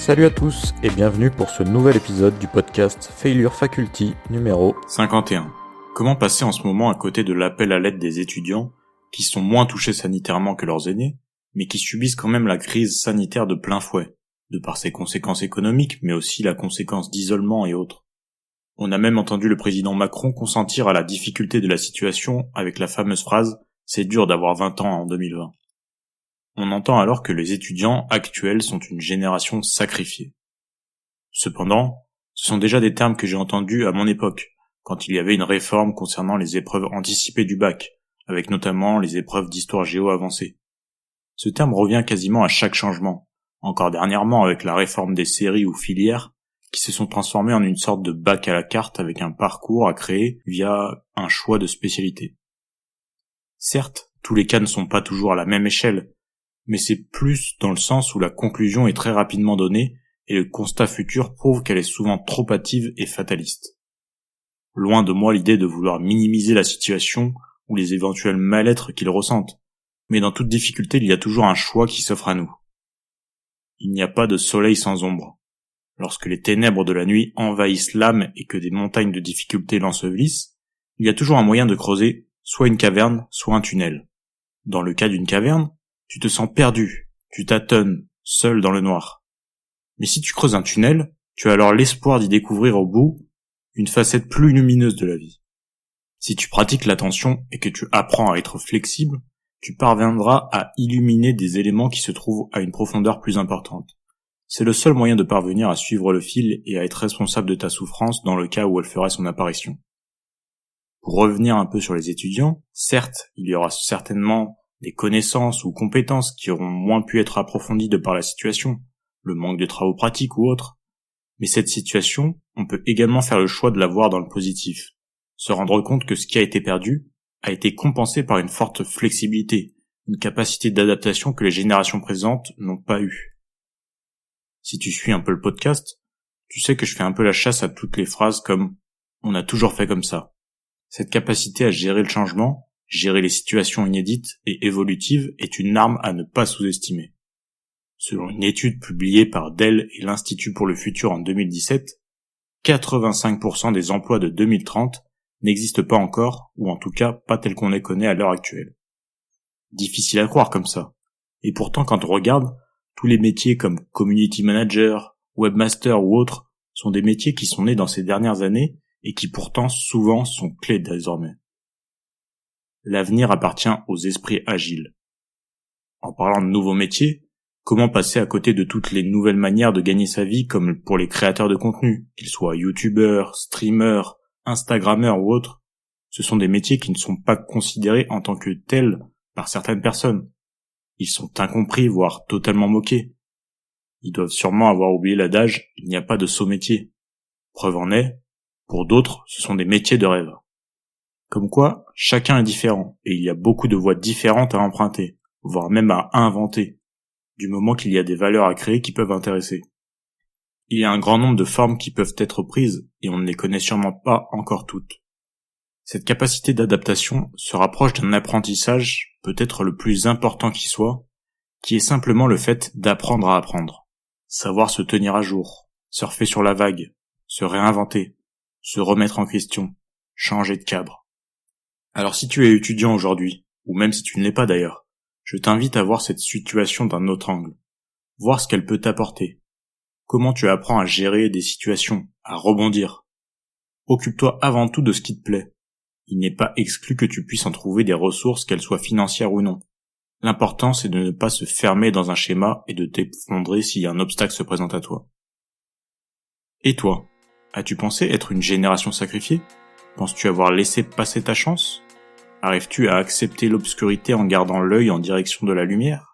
Salut à tous et bienvenue pour ce nouvel épisode du podcast Failure Faculty numéro 51. Comment passer en ce moment à côté de l'appel à l'aide des étudiants qui sont moins touchés sanitairement que leurs aînés, mais qui subissent quand même la crise sanitaire de plein fouet, de par ses conséquences économiques, mais aussi la conséquence d'isolement et autres. On a même entendu le président Macron consentir à la difficulté de la situation avec la fameuse phrase « C'est dur d'avoir 20 ans en 2020 ». On entend alors que les étudiants actuels sont une génération sacrifiée. Cependant, ce sont déjà des termes que j'ai entendus à mon époque, quand il y avait une réforme concernant les épreuves anticipées du bac, avec notamment les épreuves d'histoire géo avancée. Ce terme revient quasiment à chaque changement, encore dernièrement avec la réforme des séries ou filières, qui se sont transformées en une sorte de bac à la carte avec un parcours à créer via un choix de spécialité. Certes, tous les cas ne sont pas toujours à la même échelle, mais c'est plus dans le sens où la conclusion est très rapidement donnée et le constat futur prouve qu'elle est souvent trop hâtive et fataliste. Loin de moi l'idée de vouloir minimiser la situation ou les éventuels mal-être qu'ils ressentent, mais dans toute difficulté il y a toujours un choix qui s'offre à nous. Il n'y a pas de soleil sans ombre. Lorsque les ténèbres de la nuit envahissent l'âme et que des montagnes de difficultés l'ensevelissent, il y a toujours un moyen de creuser soit une caverne, soit un tunnel. Dans le cas d'une caverne, tu te sens perdu, tu tâtonnes, seul dans le noir. Mais si tu creuses un tunnel, tu as alors l'espoir d'y découvrir au bout une facette plus lumineuse de la vie. Si tu pratiques l'attention et que tu apprends à être flexible, tu parviendras à illuminer des éléments qui se trouvent à une profondeur plus importante. C'est le seul moyen de parvenir à suivre le fil et à être responsable de ta souffrance dans le cas où elle ferait son apparition. Pour revenir un peu sur les étudiants, certes, il y aura certainement des connaissances ou compétences qui auront moins pu être approfondies de par la situation, le manque de travaux pratiques ou autre. Mais cette situation, on peut également faire le choix de la voir dans le positif, se rendre compte que ce qui a été perdu a été compensé par une forte flexibilité, une capacité d'adaptation que les générations présentes n'ont pas eue. Si tu suis un peu le podcast, tu sais que je fais un peu la chasse à toutes les phrases comme « on a toujours fait comme ça ». Cette capacité à gérer le changement, gérer les situations inédites et évolutives est une arme à ne pas sous-estimer. Selon une étude publiée par Dell et l'Institut pour le futur en 2017, 85% des emplois de 2030 n'existent pas encore, ou en tout cas pas tels qu'on les connaît à l'heure actuelle. Difficile à croire comme ça. Et pourtant quand on regarde, tous les métiers comme community manager, webmaster ou autres sont des métiers qui sont nés dans ces dernières années et qui pourtant souvent sont clés désormais. L'avenir appartient aux esprits agiles. En parlant de nouveaux métiers, comment passer à côté de toutes les nouvelles manières de gagner sa vie comme pour les créateurs de contenu, qu'ils soient youtubeurs, streamers, instagrammeurs ou autres? Ce sont des métiers qui ne sont pas considérés en tant que tels par certaines personnes. Ils sont incompris, voire totalement moqués. Ils doivent sûrement avoir oublié l'adage « il n'y a pas de sot métier ». Preuve en est, pour d'autres, ce sont des métiers de rêve. Comme quoi, chacun est différent, et il y a beaucoup de voies différentes à emprunter, voire même à inventer, du moment qu'il y a des valeurs à créer qui peuvent intéresser. Il y a un grand nombre de formes qui peuvent être prises, et on ne les connaît sûrement pas encore toutes. Cette capacité d'adaptation se rapproche d'un apprentissage, peut-être le plus important qui soit, qui est simplement le fait d'apprendre à apprendre. Savoir se tenir à jour, surfer sur la vague, se réinventer, se remettre en question, changer de cadre. Alors si tu es étudiant aujourd'hui, ou même si tu ne l'es pas d'ailleurs, je t'invite à voir cette situation d'un autre angle, voir ce qu'elle peut t'apporter, comment tu apprends à gérer des situations, à rebondir. Occupe-toi avant tout de ce qui te plaît. Il n'est pas exclu que tu puisses en trouver des ressources, qu'elles soient financières ou non. L'important c'est de ne pas se fermer dans un schéma et de t'effondrer s'il y a un obstacle se présente à toi. Et toi, as-tu pensé être une génération sacrifiée ? Penses-tu avoir laissé passer ta chance ? Arrives-tu à accepter l'obscurité en gardant l'œil en direction de la lumière ?